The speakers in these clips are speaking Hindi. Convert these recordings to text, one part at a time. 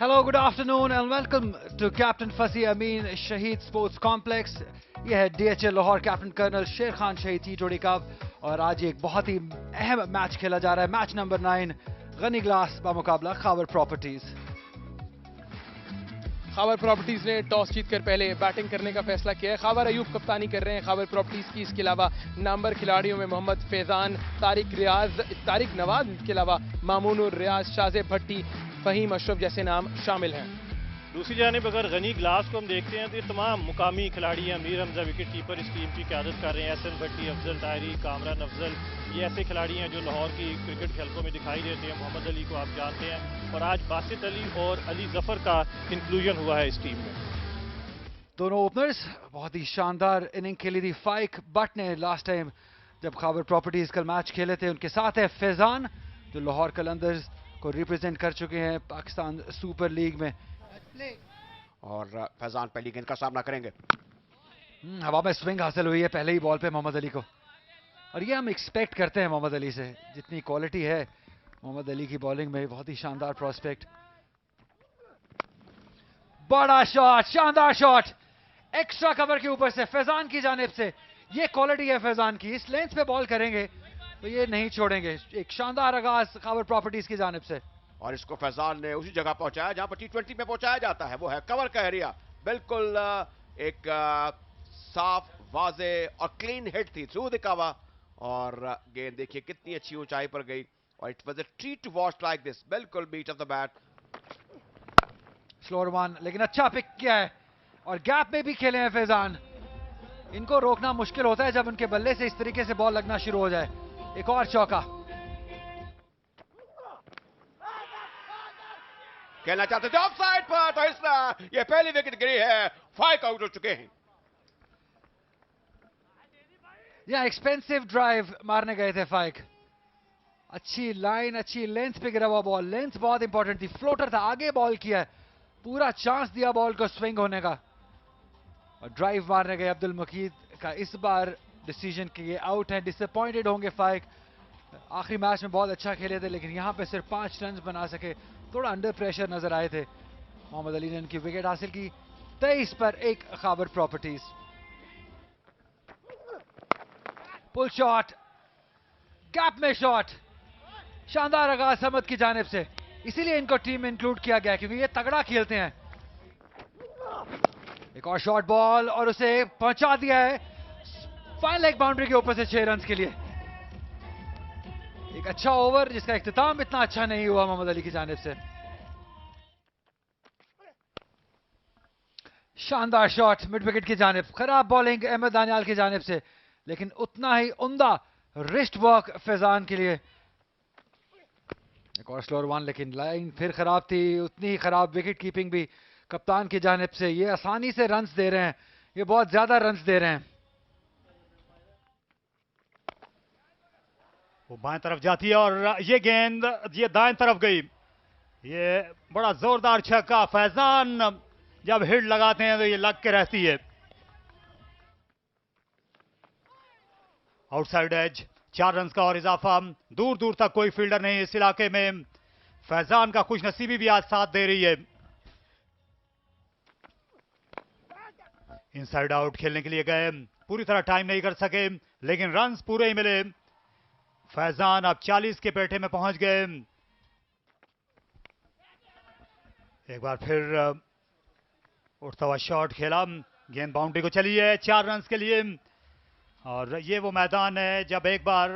Hello, good afternoon, and welcome to Captain Fasi Amin Shaheed Sports Complex. ये है DHL लाहौर कैप्टन कर्नल शेर खान शहीद टी20 कप और आज एक बहुत ही अहम मैच खेला जा रहा है. मैच नंबर 9 गनी ग्लास का मुकाबला खावर प्रॉपर्टीज. खावर प्रॉपर्टीज ने टॉस जीतकर पहले बैटिंग करने का फैसला किया है. खावर अयूब कप्तानी कर रहे हैं खावर प्रॉपर्टीज की. इसके अलावा नामवर खिलाड़ियों में मोहम्मद फैजान, तारिक नवाज के अलावा मामूनुर रियाज, शाज़ेब भट्टी, फहीम अशरफ जैसे नाम शामिल हैं. दूसरी जानिब अगर गनी ग्लास को हम देखते हैं तो ये तमाम मुकामी खिलाड़ी हैं. अमीर हमजा विकेट कीपर इस टीम की क़यादत कर रहे हैं. एहसन भट्टी, अफजल तायरी, कामरान अफजल, ये ऐसे खिलाड़ी हैं जो लाहौर की क्रिकेट हल्कों में दिखाई देते हैं. मोहम्मद अली को आप जानते हैं और आज बासित अली और अली जफर का इंक्लूजन हुआ है इस टीम में. दोनों ओपनर्स बहुत ही शानदार इनिंग खेली थी. फाइक बट ने लास्ट टाइम जब खावर प्रॉपर्टीज कल मैच खेले थे. उनके साथ है फैजान जो लाहौर कलंदर्स को रिप्रेजेंट कर चुके हैं पाकिस्तान सुपर लीग में. और फैजान पहली गेंद का सामना करेंगे. हवा में स्विंग हासिल हुई है पहले ही बॉल पे मोहम्मद अली को, और ये हम एक्सपेक्ट करते हैं मोहम्मद अली से. जितनी क्वालिटी है मोहम्मद अली की बॉलिंग में, बहुत ही शानदार प्रोस्पेक्ट. बड़ा शॉट, शानदार शॉट, एक्स्ट्रा कवर के ऊपर से फैजान की जानिब से. ये क्वालिटी है फैजान की. इस लेंथ पे बॉल करेंगे तो ये नहीं छोड़ेंगे. एक शानदार आगाज खावर प्रॉपर्टीज की जानिब से. और इसको फैजान ने उसी जगह पहुंचाया जहां पर टी20 में पहुंचाया जाता है, वो है कवर का एरिया. बिल्कुल एक साफ, वाजे और क्लीन हिट थी थ्रू द कवर. और गेंद देखिए कितनी अच्छी ऊंचाई पर गई. और it was a treat to watch like this. बिल्कुल beat of the bat. Slower one, लेकिन अच्छा पिक किया है और गैप में भी खेले हैं फैजान. इनको रोकना मुश्किल होता है जब उनके बल्ले से इस तरीके से बॉल लगना शुरू हो जाए. एक और चौका. खेलना चाहते थे ऑफ साइड पर, तो इस ये पहली विकेट गिरी है. 5 आउट हो चुके हैं. या एक्सपेंसिव ड्राइव मारने गए थे फाइक. अच्छी लाइन, अच्छी लेंथ पे गिरा हुआ बॉल. लेंथ बहुत इंपॉर्टेंट थी. फ्लोटर था, आगे बॉल किया है, पूरा चांस दिया बॉल को स्विंग होने का. और ड्राइव मारने गए अब्दुल मकीद का इस बार डिसीजन कि ये आउट है. डिसअपॉइंटेड होंगे फाइक. आखिरी मैच में बहुत अच्छा खेले थे लेकिन यहां पे सिर्फ 5 रन बना सके. थोड़ा अंडर प्रेशर नजर आए थे. मोहम्मद अली ने उनकी विकेट हासिल की. 23 पर 1 खाबर प्रॉपर्टीज. पुल शॉट, गैप में शॉट, शानदार आगाज हमद की जानिब से. इसीलिए इनको टीम में इंक्लूड किया गया क्योंकि ये तगड़ा खेलते हैं. एक और शॉट बॉल और उसे पहुंचा दिया है फाइनल लेग बाउंड्री के ऊपर से 6 रन के लिए. एक अच्छा ओवर जिसका इख्तिताम इतना अच्छा नहीं हुआ मोहम्मद अली की जानिब से. शानदार शॉट मिड विकेट की जानिब. खराब बॉलिंग अहमद दानियाल की जानिब से, लेकिन उतना ही उम्दा रिस्ट वर्क फैजान के लिए. एक और स्लोअर वन, लेकिन लाइन फिर खराब थी. उतनी ही खराब विकेट कीपिंग भी कप्तान की जानिब से. ये आसानी से रन्स दे रहे हैं, ये बहुत ज्यादा रन्स दे रहे हैं. वो बाएं तरफ जाती है और ये गेंद ये दाएं तरफ गई. ये बड़ा जोरदार छक्का. फैजान जब हिट लगाते हैं तो ये लग के रहती है. आउटसाइड एज, 4 रन का और इजाफा. दूर दूर तक कोई फील्डर नहीं इस इलाके में. फैजान का खुश नसीबी भी आज साथ दे रही है. इनसाइड आउट खेलने के लिए गए, पूरी तरह टाइम नहीं कर सके लेकिन रन्स पूरे ही मिले. फैजान अब 40 के पेटे में पहुंच गए. एक बार फिर उठता हुआ शॉट खेला. गेंद बाउंड्री को चली है 4 रन के लिए. और ये वो मैदान है जब एक बार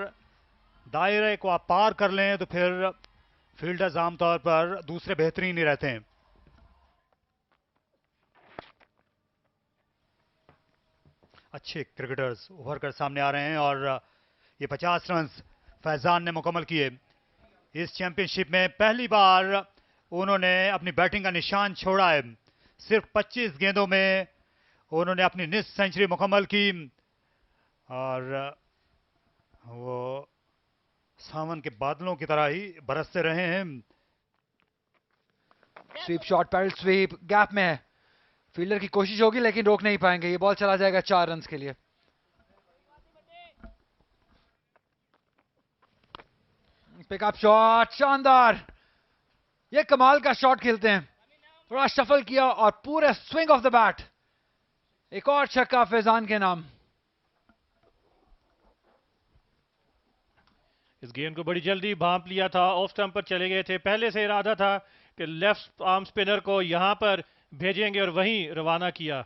दायरे को आप पार कर लें तो फिर फील्डर्स आमतौर पर दूसरे बेहतरीन ही रहते हैं. अच्छे क्रिकेटर्स उभर कर सामने आ रहे हैं और ये 50 रन फैजान ने मुकम्मल किए. इस चैंपियनशिप में पहली बार उन्होंने अपनी बैटिंग का निशान छोड़ा है. सिर्फ 25 गेंदों में उन्होंने अपनी निस्फ सेंचुरी मुकम्मल की और वो सावन के बादलों की तरह ही बरसते रहे हैं. Sweep shot, paddle sweep, gap में है. फील्डर की कोशिश होगी लेकिन रोक नहीं पाएंगे. ये बॉल चला जाएगा 4 रन के लिए. पिकअप शॉट, शानदार. ये कमाल का शॉट खेलते हैं. थोड़ा शफल किया और पूरे स्विंग ऑफ द बैट, एक और छक्का फैजान के नाम। इस गेंद को बड़ी जल्दी भांप लिया था, ऑफ स्टंप पर चले गए थे। पहले से इरादा था कि लेफ्ट आर्म स्पिनर को यहां पर भेजेंगे और वहीं रवाना किया।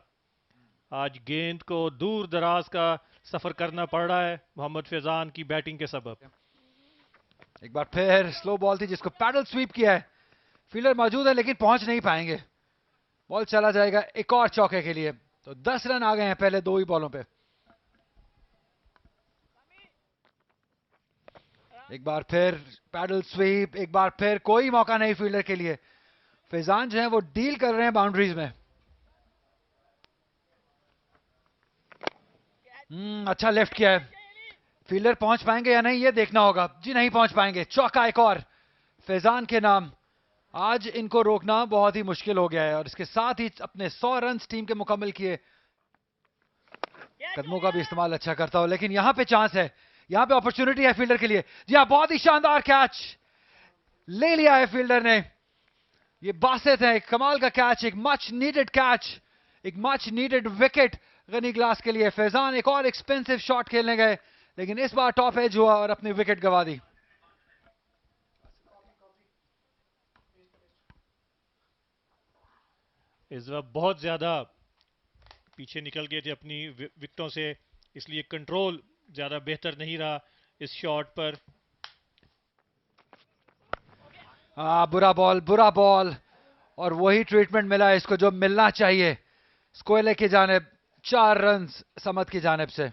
आज गेंद को दूर दराज का सफर करना पड़ रहा है मोहम्मद फैजान की बैटिंग के सबब। एक बार फिर स्लो बॉल थी जिसको पैडल स्वीप किया है, फील्डर मौजूद है लेकिन पहुंच नहीं पाएंगे। बॉल चला जाएगा एक और चौके के लिए, तो 10 रन आ गए हैं पहले 2 ही बॉलों पे। एक बार फिर पैडल स्वीप, एक बार फिर कोई मौका नहीं फील्डर के लिए। फैजान जो है वो डील कर रहे हैं बाउंड्रीज में। अच्छा लेफ्ट किया है, फील्डर पहुंच पाएंगे या नहीं ये देखना होगा। जी नहीं पहुंच पाएंगे, चौका एक और फैजान के नाम। आज इनको रोकना बहुत ही मुश्किल हो गया है और इसके साथ ही अपने 100 रन टीम के मुकम्मल किए। कदमों का भी इस्तेमाल अच्छा करता हो, लेकिन यहां पे चांस है, यहां पे अपॉर्चुनिटी है फील्डर के लिए। जी हाँ, बहुत ही शानदार कैच ले लिया है फील्डर ने। ये बासित है, कमाल का कैच, एक मच नीडेड कैच, एक much needed wicket Ghani Glass के लिए। फैजान एक और एक्सपेंसिव शॉट खेलने गए लेकिन इस बार टॉप एज हुआ और अपनी विकेट गंवा दी। इस बार बहुत ज्यादा पीछे निकल गए थे अपनी विकेटों से, इसलिए कंट्रोल ज्यादा बेहतर नहीं रहा इस शॉट पर। बुरा बॉल और वही ट्रीटमेंट मिला इसको जो मिलना चाहिए। स्कोएले की जानिब 4 रन समद की जानिब से।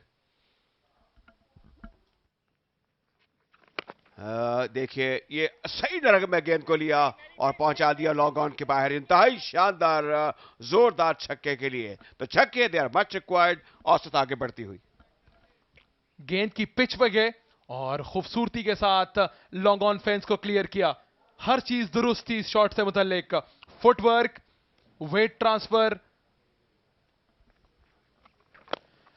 देखिए ये सही नरग में गेंद को लिया और पहुंचा दिया लॉन्ग ऑन के बाहर। इंतहाई शानदार जोरदार छक्के के लिए, तो छक्के दे आर मच रिक्वायर्ड। औसत आगे बढ़ती हुई गेंद की पिच पे गए और खूबसूरती के साथ लॉन्ग ऑन फेंस को क्लियर किया। हर चीज दुरुस्त थी इस शॉट से मुतल्लिक, फुटवर्क, वेट ट्रांसफर,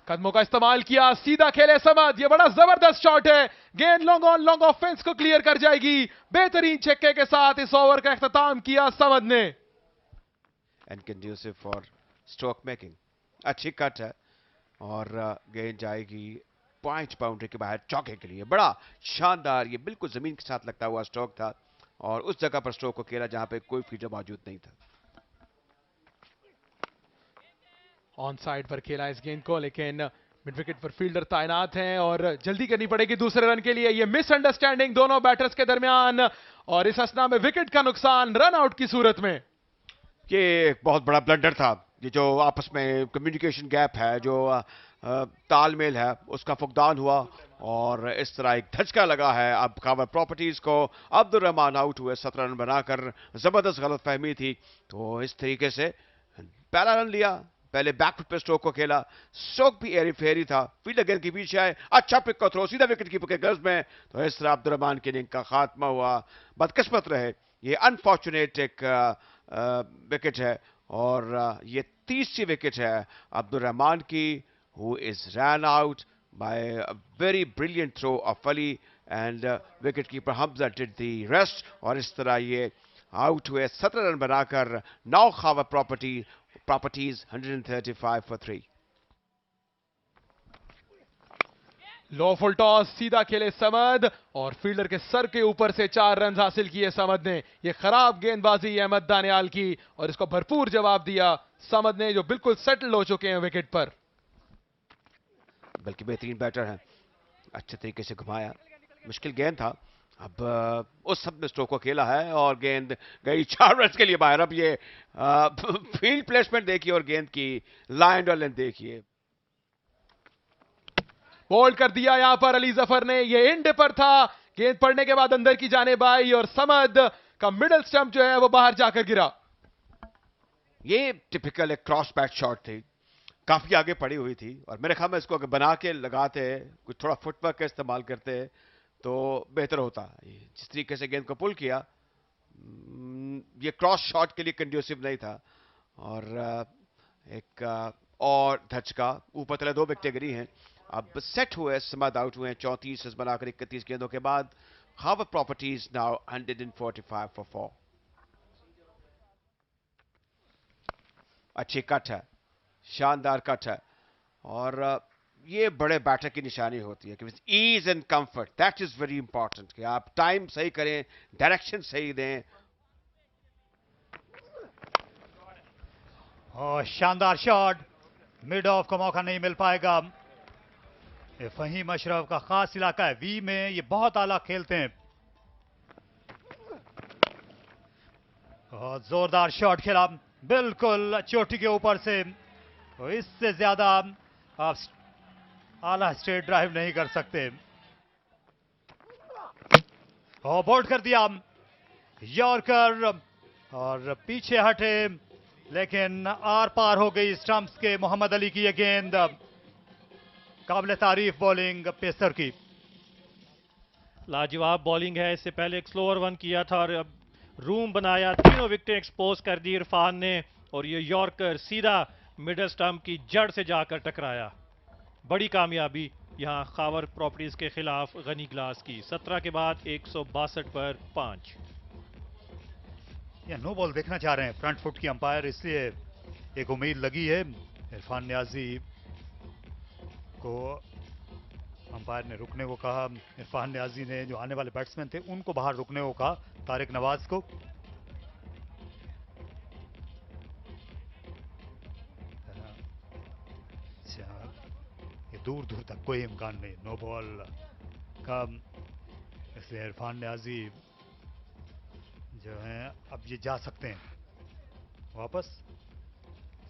कदमों का इस्तेमाल किया, सीधा खेले समद। ये बड़ा जबरदस्त शॉट है, गेंद long on long off fence को क्लियर कर जाएगी। बेहतरीन छक्के के साथ इस ओवर का इख्तिताम किया समद ने। And conducive for stroke making. अच्छी कट है और गेंद जाएगी 5 बाउंड्री के बाहर चौके के लिए। बड़ा शानदार, ये बिल्कुल जमीन के साथ लगता हुआ स्ट्रोक था और उस जगह पर स्ट्रोक को खेला जहां पे कोई फील्डर मौजूद नहीं था। ऑन साइड पर खेला इस गेंद को, लेकिन मिड विकेट पर फील्डर तैनात हैं और जल्दी करनी पड़ेगी दूसरे रन के लिए। ये मिसअंडरस्टैंडिंग दोनों बैटर्स के दरमियान और इस असना में विकेट का नुकसान रन आउट की सूरत में। ये एक बहुत बड़ा ब्लंडर था, ये जो आपस में कम्युनिकेशन गैप है, जो तालमेल है, उसका फुकदान हुआ और इस तरह एक धचका लगा है। अब खावर प्रॉपर्टीज को अब्दुल रहमान आउट हुए 17 रन बनाकर। जबरदस्त गलतफहमी थी, तो इस तरीके से पहला रन लिया, पहले बैकफुट पे स्ट्रोक को खेला। स्ट्रोक भी एरी फेरी था, फील्डर गेंद के पीछे आए, अच्छा पिक को थ्रो सीधा विकेट कीपर के गर्ज में, तो इस तरह अब्दुल रहमान की इनिंग का खात्मा हुआ। बदकिस्मत रहे, ये अनफॉर्चुनेट एक विकेट है और ये तीसरी विकेट है अब्दुल रहमान की, who is ran out by a very brilliant throw of Ali and wicketkeeper Hamza did the rest। और इस तरह ये आउट हुए 17 रन बनाकर। Now Khawar properties 135 for 3। Low full toss, सीधा खेले समद और फील्डर के सर के ऊपर से 4 रन हासिल किए समद ने। यह खराब गेंदबाजी अहमद दानियाल की और इसको भरपूर जवाब दिया समद ने, जो बिल्कुल सेटल हो चुके हैं विकेट पर। बल्कि बेहतरीन बैटर हैं, अच्छे तरीके से घुमाया। मुश्किल गेंद था, अब उस सब में स्ट्रोक को खेला है और गेंद गई 4 रन के लिए बाहर। अब ये फील्ड प्लेसमेंट देखिए और गेंद की लाइन और लेंथ देखिए। बोल्ड कर दिया यहां पर अली जफर ने, ये एंड पर था, गेंद पड़ने के बाद अंदर की जानिब आई और समद का मिडल स्टंप जो है वो बाहर जाकर गिरा। ये टिपिकल एक क्रॉस पैच शॉट थी, काफी आगे पड़ी हुई थी और मेरे ख्याल में इसको अगर बना के लगाते, कुछ थोड़ा फुटवर्क का इस्तेमाल करते तो बेहतर होता। जिस तरीके से गेंद को पुल किया, ये क्रॉस शॉट के लिए कंड्यूसिव नहीं था और एक और धचका ऊपर तले 2 विकेटें गिरी हैं। अब सेट हुए, समद आउट हुए 34 रन बनाकर 31 गेंदों के बाद। Khawar properties now 145 for 4। अच्छी कट है, शानदार कट है, और ये बड़े बैटर की निशानी होती है कि ease and comfort, that is very important कि आप टाइम सही करें, डायरेक्शन सही दें। और शानदार शॉट, मिड ऑफ का मौका नहीं मिल पाएगा। ये फहीम अशरफ का खास इलाका है, वी में ये बहुत आला खेलते हैं। और जोरदार शॉट खेला, बिल्कुल चोटी के ऊपर से, तो इससे ज्यादा आप आला स्ट्रेट ड्राइव नहीं कर सकते। और बोल्ड कर दिया यॉर्कर, और पीछे हटे, लेकिन आर पार हो गई स्टंप्स के मोहम्मद अली की ये गेंद। काबिल तारीफ बॉलिंग पेसर की, लाजवाब बॉलिंग है। इससे पहले एक स्लोअर वन किया था और अब रूम बनाया, तीनों विकेटें एक्सपोज कर दी इरफान ने, और ये यॉर्कर सीधा मिडल स्टंप की जड़ से जाकर टकराया। बड़ी कामयाबी यहां खावर प्रॉपर्टीज के खिलाफ गनी ग्लास की, 17 के बाद 162 पर 5। या नो बॉल देखना चाह रहे हैं फ्रंट फुट की अंपायर, इसलिए एक उम्मीद लगी है। इरफान न्याजी को अंपायर ने रुकने को कहा, इरफान न्याजी ने जो आने वाले बैट्समैन थे उनको बाहर रुकने को कहा, तारिक नवाज को। ये दूर दूर तक कोई इम्कान नहीं नो बॉल का, इसलिए इरफान न्याजी जो हैं अब ये जा सकते हैं वापस।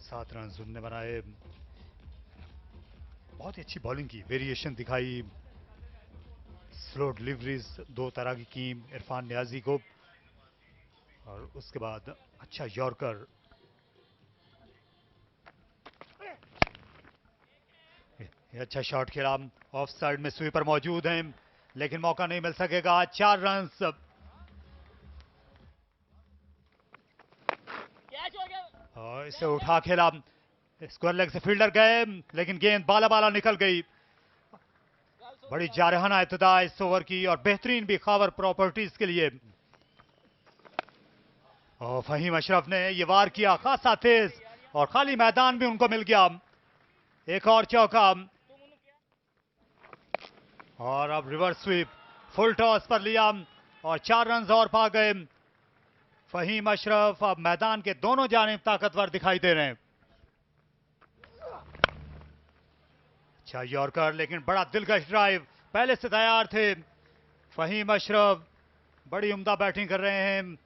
7 रन उन्होंने बनाए, बहुत ही अच्छी बॉलिंग की, वेरिएशन दिखाई, स्लो डिलीवरीज दो तरह की इरफान न्याजी को, और उसके बाद अच्छा यॉर्कर। ये अच्छा शॉट खेला, ऑफ साइड में स्वीपर मौजूद हैं, लेकिन मौका नहीं मिल सकेगा। 4 रन, और इसे उठा खेला, स्क्वायर लेग से फील्डर गए, लेकिन गेंद बाला बाला निकल गई। बड़ी जारहाना इब्तिदा इस ओवर की, और बेहतरीन भी खावर प्रॉपर्टीज के लिए। और फहीम अशरफ ने ये वार किया खासा तेज, और खाली मैदान भी उनको मिल गया। एक और चौका, और अब रिवर्स स्वीप, फुल टॉस पर लिया, और 4 रन और पा गए। फहीम अशरफ अब मैदान के दोनों जानिब ताकतवर दिखाई दे रहे हैं। अच्छा यॉर्कर, लेकिन बड़ा दिलकश ड्राइव, पहले से तैयार थे फहीम अशरफ, बड़ी उम्दा बैटिंग कर रहे हैं।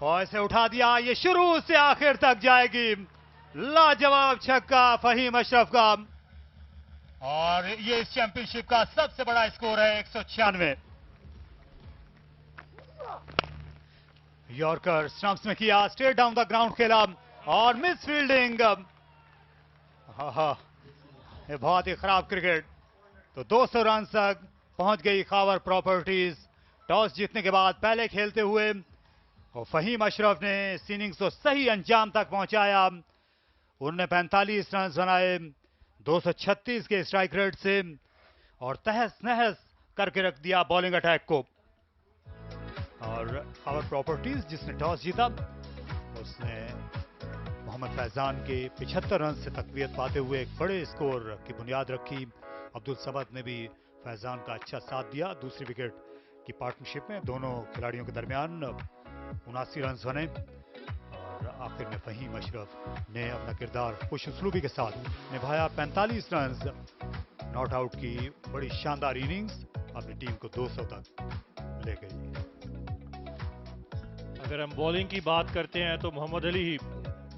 और इसे उठा दिया, ये शुरू से आखिर तक जाएगी। लाजवाब छक्का फहीम अशरफ का, और ये इस चैंपियनशिप का सबसे बड़ा स्कोर है, 196। यॉर्कर स्टंप्स में किया, स्ट्रेट डाउन द ग्राउंड खेला, और मिस फील्डिंग। ये बहुत ही खराब क्रिकेट। तो 200 रन तक पहुंच गई खावर प्रॉपर्टीज टॉस जीतने के बाद पहले खेलते हुए, और फहीम अशरफ ने इस इनिंग्स को सही अंजाम तक पहुंचाया। उन्होंने 45 रन बनाए 236 के स्ट्राइक रेट से, और तहस नहस करके रख दिया बॉलिंग अटैक को। और खावर प्रॉपर्टीज जिसने टॉस जीता, उसने मोहम्मद फैजान के 75 रन से तकवीत पाते हुए एक बड़े स्कोर की बुनियाद रखी। अब्दुल समद ने भी फैजान का अच्छा साथ दिया। दूसरी विकेट की पार्टनरशिप में दोनों खिलाड़ियों के दरमियान 79 रन बने, और आखिर में फहीम अशरफ ने अपना किरदार खुश उसलूबी के साथ निभाया। 45 रन नॉट आउट की बड़ी शानदार इनिंग्स अपनी टीम को 200 तक ले गई। अगर हम बॉलिंग की बात करते हैं तो मोहम्मद अली ही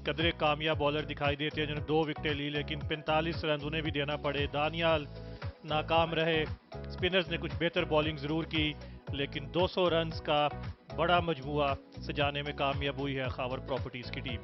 कदरे कामयाब बॉलर दिखाई देते हैं, जिन्होंने 2 विकेटें ली, लेकिन 45 रन उन्हें भी देना पड़े। दानियाल नाकाम रहे, स्पिनर्स ने कुछ बेहतर बॉलिंग जरूर की, लेकिन 200 रन का बड़ा मजमुआ सजाने में कामयाब हुई है खावर प्रॉपर्टीज की team.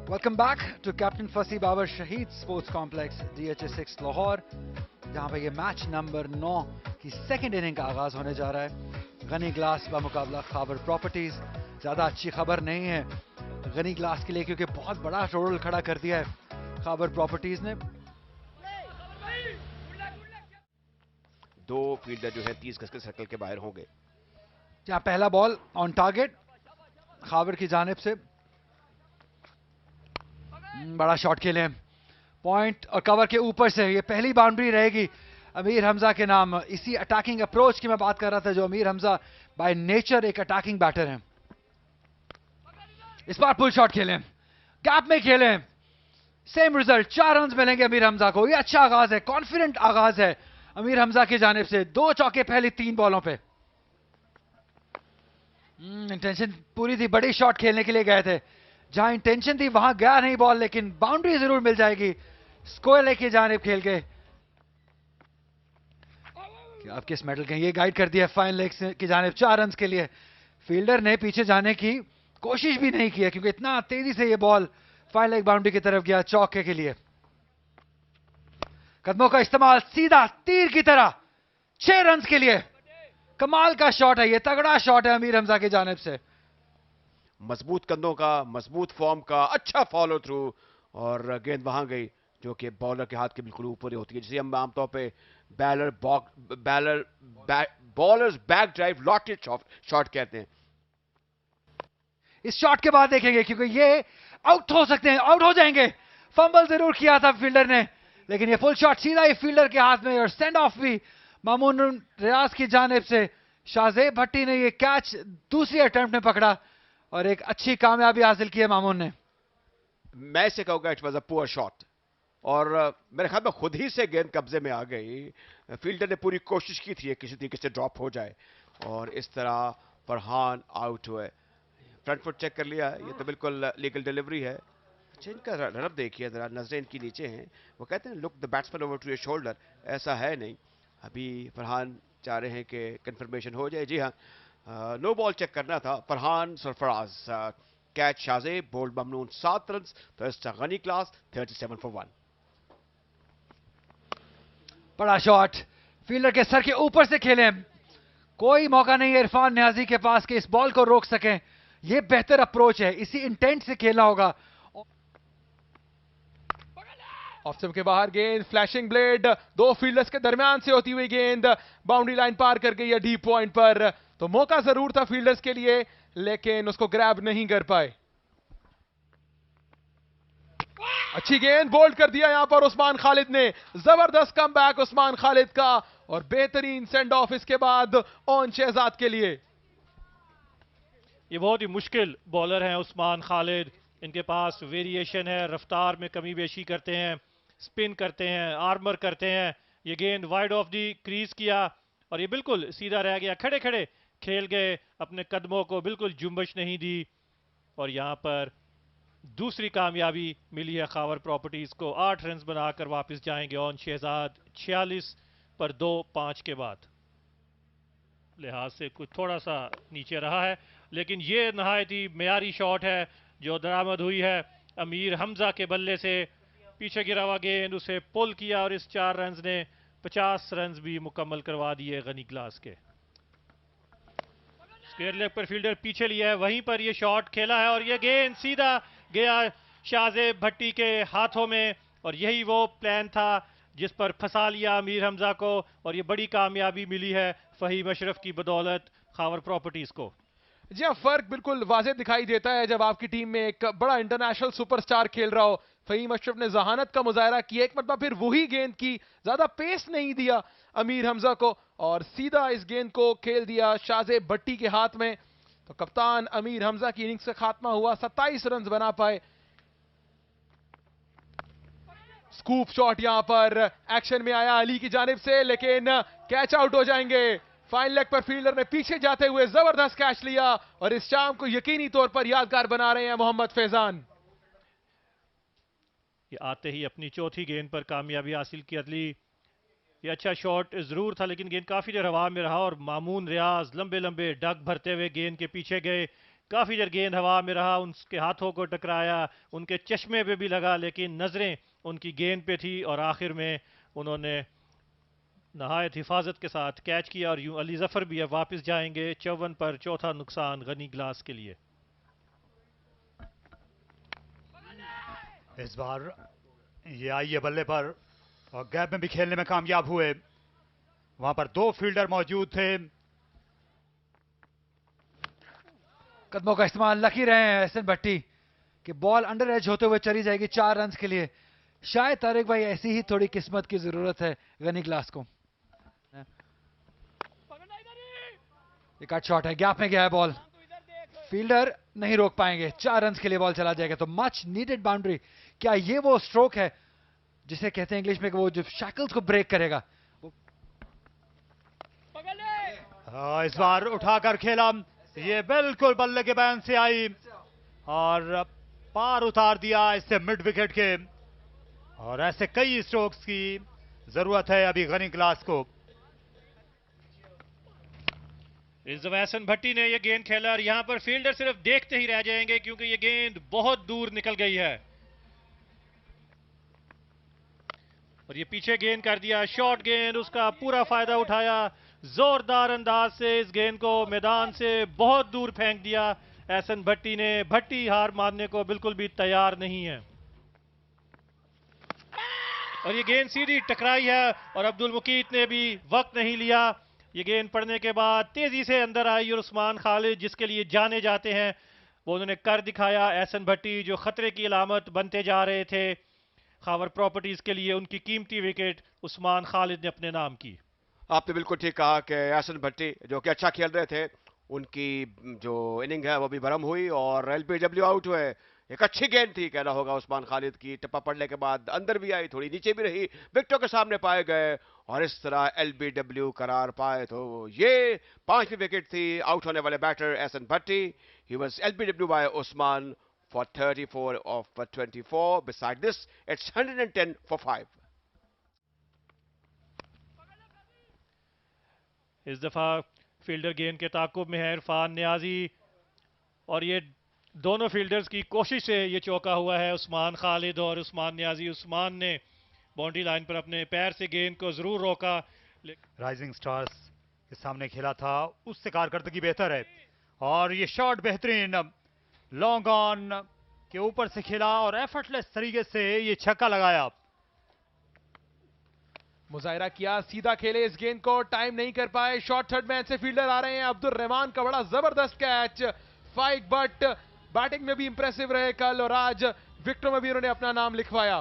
Welcome back to captain फसी बाबर शहीद स्पोर्ट्स कॉम्प्लेक्स DHA6 लाहौर, जहां पर ये मैच नंबर 9 की सेकंड इनिंग का आगाज होने जा रहा है। गनी ग्लास का मुकाबला खाबर प्रॉपर्टीज। ज्यादा अच्छी खबर नहीं है गनी ग्लास के लिए, क्योंकि बहुत बड़ा टोटल खड़ा कर दिया है खाबर प्रॉपर्टीज ने। दो फील्डर जो है 30 गज के सर्कल के बाहर होंगे। यहाँ पहला बॉल ऑन टारगेट खाबर की जानिब से। बड़ा शॉट खेले पॉइंट और कवर के ऊपर से। ये पहली बाउंड्री रहेगी अमीर हमजा के नाम। इसी अटैकिंग अप्रोच की मैं बात कर रहा था, जो अमीर हमजा बाय नेचर एक अटैकिंग बैटर हैं। इस बार पुल शॉट खेले, गैप में खेले, सेम रिजल्ट, 4 रन मिलेंगे अमीर हमजा को। ये अच्छा आगाज है, कॉन्फिडेंट आगाज है अमीर हमजा की जानिब से। 2 चौके पहली 3 बॉलों पे। इंटेंशन पूरी थी, बड़ी शॉट खेलने के लिए गए थे। जहां इंटेंशन थी वहां गया नहीं बॉल, लेकिन बाउंड्री जरूर मिल जाएगी स्कोर की जानिब खेल के। आप किस मेडल के ये गाइड कर दिया फाइन लेग की जानिब 4 रन के लिए। फील्डर ने पीछे जाने की कोशिश भी नहीं की, क्योंकि इतना तेजी से ये बॉल फाइन लेग बाउंड्री की तरफ गया चौके के लिए। कदमों का इस्तेमाल सीधा तीर की तरह 6 रन के लिए। कमाल का शॉट है ये, तगड़ा शॉट है अमीर हमजा की जानिब से। मजबूत कंधों का, मजबूत फॉर्म का, अच्छा फॉलो थ्रू, और गेंद वहां गई जो कि बॉलर के हाथ के बिल्कुल ऊपर ही होती है, जिसे हम आमतौर पे bowlers back drive allotted shot कहते हैं। इस शॉट के बाद देखेंगे, क्योंकि ये आउट हो सकते हैं, आउट हो जाएंगे। फंबल जरूर किया था फील्डर ने, लेकिन ये फुल शॉट सीधा ही फील्डर के हाथ में। और स्टैंड ऑफ भी मामून रियाज की जानिब से। शाहजेब भट्टी ने ये कैच दूसरी अटेम्प्ट में पकड़ा और एक अच्छी कामयाबी हासिल की है मामून ने। मैं इसे कहूंगा it was a poor shot, और मेरे ख्याल में खुद ही से गेंद कब्जे में आ गई। फील्डर ने पूरी कोशिश की थी किसी तरीके से ड्रॉप हो जाए, और इस तरह फरहान आउट हुए। फ्रंट फुट चेक कर लिया, ये तो बिल्कुल लीगल डिलीवरी है। अच्छा, इनका रनअप देखिए जरा, नजरें इनकी नीचे हैं। वो कहते हैं look the batsman over to your shoulder, ऐसा है नहीं। अभी फरहान चाह रहे हैं कि कंफर्मेशन हो जाए। जी हाँ, नो बॉल चेक करना था। Farhan Sarfaraz, catch Shahzeb, bowled Mamnoon 7 run, तो गनी क्लास 37 for 1। बड़ा शॉट फील्डर के सर के ऊपर से खेले, कोई मौका नहीं है इरफान न्याजी के पास कि इस बॉल को रोक सकें। यह बेहतर अप्रोच है, इसी इंटेंट से खेलना होगा। ऑफ स्टंप के बाहर गेंद, फ्लैशिंग ब्लेड, 2 फील्डर्स के दरमियान से होती हुई गेंद बाउंड्री लाइन पार कर गई है डीप पॉइंट पर। तो मौका जरूर था फील्डर्स के लिए, लेकिन उसको ग्रैब नहीं कर पाए। अच्छी गेंद बोल्ड कर दिया यहां पर उस्मान खालिद ने। जबरदस्त कमबैक उस्मान खालिद का, और बेहतरीन सेंड ऑफ इसके बाद ऑन शहजाद के लिए। ये बहुत ही मुश्किल बॉलर हैं उस्मान खालिद। इनके पास वेरिएशन है, रफ्तार में कमी बेशी करते हैं, स्पिन करते हैं, आर्मर करते हैं। ये गेंद वाइड ऑफ दी क्रीज किया और ये बिल्कुल सीधा रह गया, खड़े खड़े खेल गए, अपने कदमों को बिल्कुल जुम्बश नहीं दी। और यहां पर दूसरी कामयाबी मिली है खावर प्रॉपर्टीज को। 8 रन बनाकर वापस जाएंगे ऑन शहजाद 46 पर 2-5 के बाद। लिहाज से कुछ थोड़ा सा नीचे रहा है, लेकिन ये नहायत ही मेयारी शॉट है जो दरामद हुई है अमीर हमजा के बल्ले से। पीछे गिरा हुआ गेंद उसे पुल किया और इस 4 रन ने 50 रन भी मुकम्मल करवा दिए गनी ग्लास के। स्क्वायर लेग पर फील्डर पीछे लिया है, वहीं पर ये शॉट खेला है और ये गेंद सीधा गया शाहजेब भट्टी के हाथों में। और यही वो प्लान था जिस पर फंसा लिया अमीर हमजा को, और ये बड़ी कामयाबी मिली है फहीम अशरफ की बदौलत खावर प्रॉपर्टीज को। जी हाँ, फर्क बिल्कुल वाज़ेह दिखाई देता है जब आपकी टीम में एक बड़ा इंटरनेशनल सुपरस्टार खेल रहा हो। फहीम अशरफ ने जहानत का मुजाहरा किया, एक मतलब फिर वही गेंद की, ज्यादा पेस नहीं दिया अमीर हमजा को और सीधा इस गेंद को खेल दिया शाहजेब भट्टी के हाथ में। तो कप्तान अमीर हमजा की इनिंग्स का खात्मा हुआ, 27 रन बना पाए। स्कूप शॉट यहां पर एक्शन में आया अली की जानिब से, लेकिन कैच आउट हो जाएंगे। फाइन लेग पर फील्डर ने पीछे जाते हुए जबरदस्त कैच लिया और इस शाम को यकीनी तौर पर यादगार बना रहे हैं मोहम्मद फैजान। ये आते ही अपनी चौथी गेंद पर कामयाबी हासिल की अदली। ये अच्छा शॉट जरूर था, लेकिन गेंद काफी देर हवा में रहा और मामून रियाज लंबे लंबे डग भरते हुए गेंद के पीछे गए। काफी देर गेंद हवा में रहा, उनके हाथों को टकराया, उनके चश्मे पे भी लगा, लेकिन नजरें उनकी गेंद पे थी और आखिर में उन्होंने नहायत हिफाजत के साथ कैच किया और यूं अली जफर भी अब वापस जाएंगे 54 पर। चौथा नुकसान गनी ग्लास के लिए। इस बार ये आई है बल्ले पर और गैप में भी खेलने में कामयाब हुए। वहां पर 2 फील्डर मौजूद थे। कदमों का इस्तेमाल लकी रहे हैं एहसन भट्टी कि बॉल अंडर एज होते हुए चली जाएगी 4 रन के लिए। शायद तारिक भाई ऐसी ही थोड़ी किस्मत की जरूरत है गनी ग्लास को। ये कट शॉट है, गैप में गया है बॉल, फील्डर नहीं रोक पाएंगे। 4 रन के लिए बॉल चला जाएगा तो मच नीडेड बाउंड्री। क्या ये वो स्ट्रोक है जिसे कहते हैं इंग्लिश में कि वो जो शैकल्स को ब्रेक करेगा? इस बार उठाकर खेला, ये बिल्कुल बल्ले के बैन से आई और पार उतार दिया इससे मिड विकेट के। और ऐसे कई स्ट्रोक्स की जरूरत है अभी गनी ग्लास को। इस दफा एहसन भट्टी ने यह गेंद खेला और यहां पर फील्डर सिर्फ देखते ही रह जाएंगे क्योंकि यह गेंद बहुत दूर निकल गई है। और ये पीछे गेंद कर दिया, शॉर्ट गेंद, उसका पूरा फायदा उठाया। जोरदार अंदाज से इस गेंद को मैदान से बहुत दूर फेंक दिया एहसन भट्टी ने। भट्टी हार मानने को बिल्कुल भी तैयार नहीं है और ये गेंद सीधी टकराई है और अब्दुल मुकीत ने भी वक्त नहीं लिया। ये गेंद पड़ने के बाद तेजी से अंदर आई और उस्मान खालिद जिसके लिए जाने जाते हैं वो उन्होंने कर दिखाया। एहसन भट्टी जो खतरे की अलामत बनते जा रहे थे खावर प्रॉपर्टीज के लिए, उनकी कीमती विकेट उस्मान खालिद ने अपने नाम की। आपने बिल्कुल ठीक कहा कि एहसन भट्टी जो कि अच्छा खेल रहे थे, उनकी जो इनिंग है वो भी बरम हुई और एलबीडब्ल्यू आउट हुए। एक अच्छी गेंद थी कहना होगा उस्मान खालिद की, टप्पा पड़ने के बाद अंदर भी आई, थोड़ी नीचे भी रही, विकेटों के सामने पाए गए और इस तरह एलबीडब्ल्यू करार पाए। तो ये 5वीं विकेट थी आउट होने वाले batter Ehsan Bhatti. He was LBW by Usman for 34 of 24. Beside this, it's 110 for 5. इस दफा फील्डर गेंद के ताकुब में है इरफान नियाजी और ये दोनों फील्डर्स की कोशिश से ये चौका हुआ है उस्मान खालिद और उस्मान नियाजी। उस्मान ने बाउंड्री लाइन पर अपने पैर से गेंद को जरूर रोका। राइजिंग स्टार्स के सामने खेला था, उससे कारकर्दगी बेहतर है और ये शॉट बेहतरीन लॉन्ग ऑन के ऊपर से खेला और एफर्टलेस तरीके से ये छक्का लगाया। मुजाहिरा किया, सीधा खेले इस गेंद को, टाइम नहीं कर पाए। शॉर्ट थर्ड मैच से फील्डर आ रहे हैं अब्दुल रहमान का बड़ा जबरदस्त कैच। फाइक बट बैटिंग में भी इंप्रेसिव रहे कल और आज विकेटों में भी उन्होंने अपना नाम लिखवाया।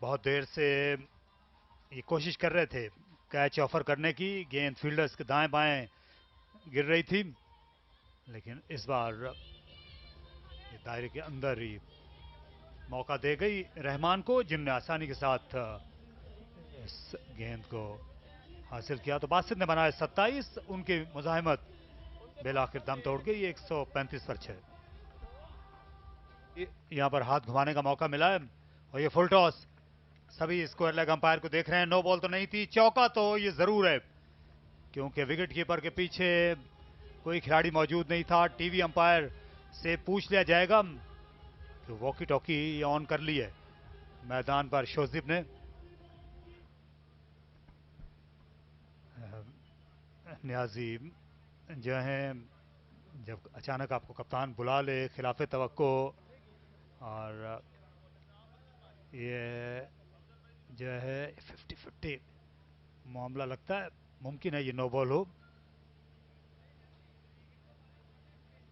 बहुत देर से ये कोशिश कर रहे थे कैच ऑफर करने की, गेंद फील्डर्स के दाएं बाएं गिर रही थी, लेकिन इस बार ये दायरे के अंदर ही मौका दे गई रहमान को, जिनने आसानी के साथ इस गेंद को हासिल किया। तो बासित ने बनाया 27, उनकी मुजाहिमत बेलाखिर दम तोड़ गई 135 पर 6। यहां पर हाथ घुमाने का मौका मिला है और ये फुल टॉस। सभी स्क्वायर लेग अंपायर को देख रहे हैं, नो बॉल तो नहीं थी, चौका तो ये जरूर है क्योंकि विकेट कीपर के पीछे कोई खिलाड़ी मौजूद नहीं था। टीवी अंपायर से पूछ लिया जाएगा कि वॉकी टॉकी ऑन कर ली है मैदान पर शोजिब ने। नियाजी जो है, जब अचानक आपको कप्तान बुला ले खिलाफ तवक्को और ये जो है 50-50 मामला लगता है, मुमकिन है ये नो बॉल हो,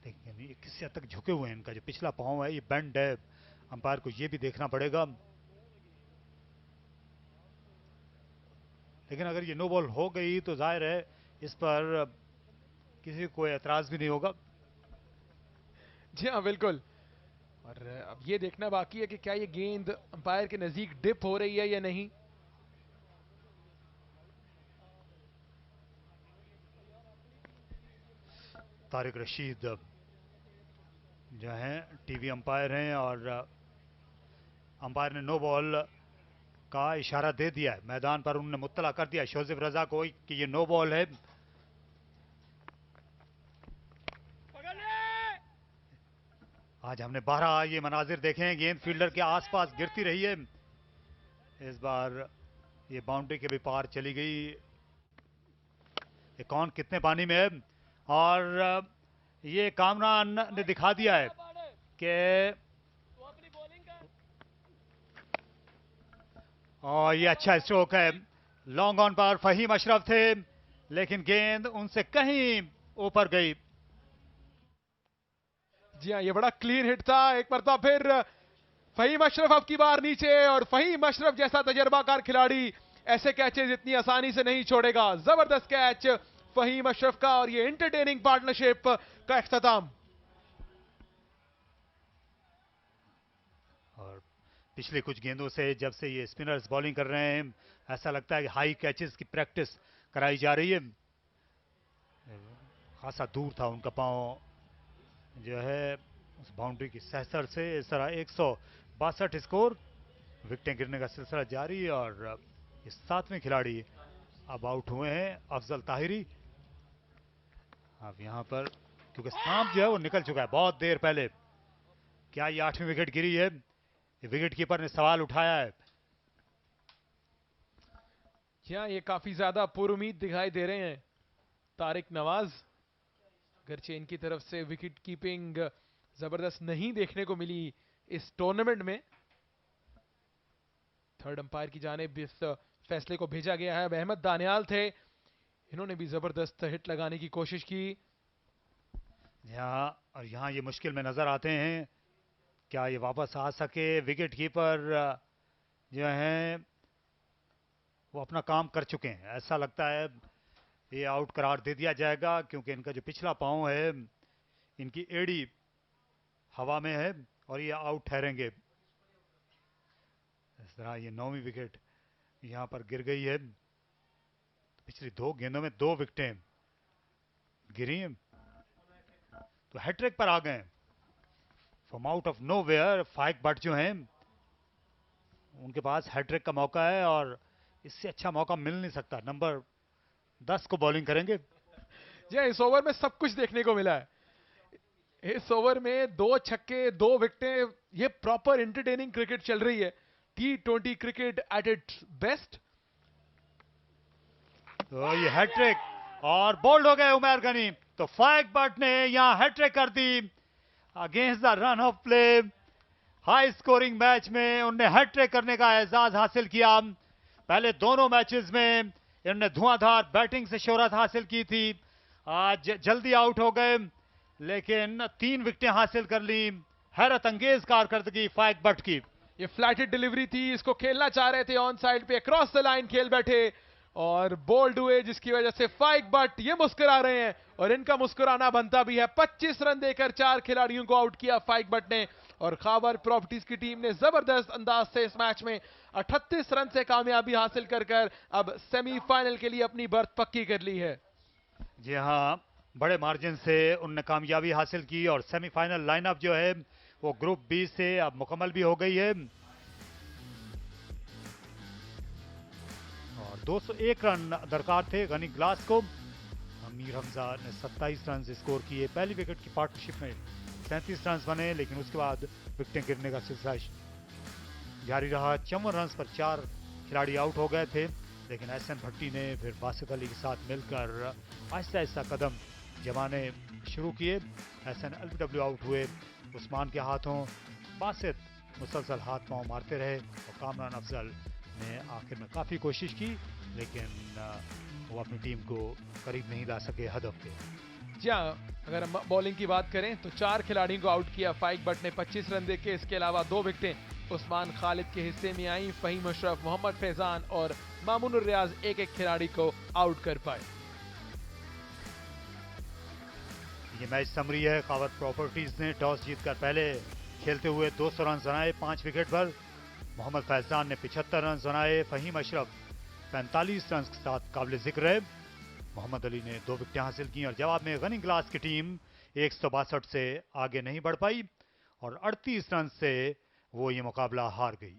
लेकिन ये किसी हद तक झुके हुए हैं। इनका जो पिछला पांव है ये बेंड है, अंपायर को ये भी देखना पड़ेगा। लेकिन अगर ये नो बॉल हो गई तो जाहिर है इस पर किसी को कोई एतराज भी नहीं होगा। जी हाँ बिल्कुल। और अब ये देखना बाकी है कि क्या ये गेंद अंपायर के नजदीक डिप हो रही है या नहीं। तारिक रशीद जो हैं टीवी अंपायर हैं और अंपायर ने नो बॉल का इशारा दे दिया है, मैदान पर उन्होंने मुत्तला कर दिया शोजिब रजा को कि ये नो बॉल है। आज हमने 12 ये मनाजिर देखे हैं, गेंद फील्डर के आसपास गिरती रही है। इस बार ये बाउंड्री के भी पार चली गई। ये कौन कितने पानी में है, और ये कामरान ने दिखा दिया है कि और ये अच्छा स्ट्रोक है। लॉन्ग ऑन पर फहीम अशरफ थे, लेकिन गेंद उनसे कहीं ऊपर गई। जी हाँ, ये बड़ा क्लीन हिट था। एक मरतबा फिर फहीम अशरफ अब की बार नीचे, और फहीम अशरफ जैसा तजर्बाकार खिलाड़ी ऐसे कैचेज इतनी आसानी से नहीं छोड़ेगा। जबरदस्त कैच फहीम अशरफ का, और ये एंटरटेनिंग पार्टनरशिप का इख्तिताम। और पिछले कुछ गेंदों से जब से ये स्पिनर्स बॉलिंग कर रहे हैं, ऐसा लगता है कि हाई कैचेस की प्रैक्टिस कराई जा रही है। खासा दूर था उनका पांव जो है उस बाउंड्री की सहसर से। इस तरह 162 स्कोर, विकेटें गिरने का सिलसिला जारी, और ये 7वें खिलाड़ी अब आउट हुए हैं, अफजल ताहिरी। अब यहां पर क्योंकि सांप जो है वो निकल चुका है बहुत देर पहले। क्या ये 8वीं विकेट गिरी है? विकेट कीपर ने सवाल उठाया है। क्या ये काफी ज्यादा पुरुमीद दिखाई दे रहे हैं तारिक नवाज, अगरचे इनकी तरफ से विकेट कीपिंग जबरदस्त नहीं देखने को मिली इस टूर्नामेंट में। थर्ड अंपायर की जानिब इस फैसले को भेजा गया है। अब अहमद दानियाल थे, इन्होंने भी जबरदस्त हिट लगाने की कोशिश की। यहाँ ये मुश्किल में नजर आते हैं, क्या ये वापस आ सके? विकेट कीपर जो हैं वो अपना काम कर चुके हैं, ऐसा लगता है ये आउट करार दे दिया जाएगा, क्योंकि इनका जो पिछला पांव है, इनकी एड़ी हवा में है और ये आउट ठहरेंगे। इस तरह ये 9वीं विकेट यहां पर गिर गई है। पिछली 2 गेंदों में 2 विकेटें गिरी हैं, तो हैट्रिक पर आ गए from out of nowhere. Faiq but जो हैं उनके पास हैट्रिक का मौका है, और इससे अच्छा मौका मिल नहीं सकता। नंबर 10 को बॉलिंग करेंगे। जी, इस ओवर में सब कुछ देखने को मिला है। इस ओवर में 2 छक्के 2 विकेटें, ये प्रॉपर एंटरटेनिंग क्रिकेट चल रही है। T20 cricket at its best. तो ये हैट्रिक, और बोल्ड हो गए उमर गनी। तो फाइक बट ने यहां हैट्रिक कर दी against the run of play. High scoring match में उन्होंने हैट्रिक करने का एजाज हासिल किया। पहले दोनों मैचेस में इन्होंने धुआंधार बैटिंग से शोहरत हासिल की थी। आज जल्दी आउट हो गए, लेकिन 3 विकेटें हासिल कर ली। हैरत अंगेज कारकर्दगी फाइक बट की। ये फ्लैटेड डिलीवरी थी, इसको खेलना चाह रहे थे ऑन साइड पे, क्रॉस द लाइन खेल बैठे और बोल्ड हुए, जिसकी वजह से फाइक बट ये मुस्कुरा रहे हैं, और इनका मुस्कुराना बनता भी है। 25 रन देकर 4 खिलाड़ियों को आउट किया फाइक बट ने, और खावर प्रॉपर्टीज की टीम ने जबरदस्त अंदाज से इस मैच में 38 रन से कामयाबी हासिल कर अब सेमीफाइनल के लिए अपनी बर्थ पक्की कर ली है। जी हाँ, बड़े मार्जिन से उनने कामयाबी हासिल की, और सेमीफाइनल लाइनअप जो है वो ग्रुप बी से अब मुकम्मल भी हो गई है। और 201 रन दरकार थे गनी ग्लास को। मीर हमजा ने 27 रन स्कोर किए। पहली विकेट की पार्टनरशिप में 37 रन बने, लेकिन उसके बाद विकेटें गिरने का सिलसिला जारी रहा। 54 रन पर 4 खिलाड़ी आउट हो गए थे, लेकिन एहसन भट्टी ने फिर बासित अली के साथ मिलकर आहिस्ता आहिस्ता कदम जमाने शुरू किए। एहसन LBW आउट हुए उस्मान के हाथों। बासित मुसलसल हाथ पांव मारते रहे, और कामरान अफजल ने आखिर में काफ़ी कोशिश की, लेकिन वो अपनी टीम को करीब नहीं ला सके हदफ के। जी हाँ, अगर हम बॉलिंग की बात करें तो 4 खिलाड़ियों को आउट किया फाइक बट ने 25 रन देके। इसके अलावा 2 विकेटें उस्मान खालिद के हिस्से में आई। फहीम अशरफ, मोहम्मद फैजान और मामूनुर रियाज एक खिलाड़ी को आउट कर पाए। ये मैच समरी है। खावर प्रॉपर्टीज ने टॉस जीतकर पहले खेलते हुए 200 रन बनाए 5 विकेट पर। मोहम्मद फैजान ने 75 रन बनाए। फहीम अशरफ 45 रन के साथ काबिल जिक्र है। मोहम्मद अली ने 2 विकेटें हासिल की, और जवाब में गनी ग्लास की टीम 162 से आगे नहीं बढ़ पाई, और 38 रन से वो ये मुकाबला हार गई।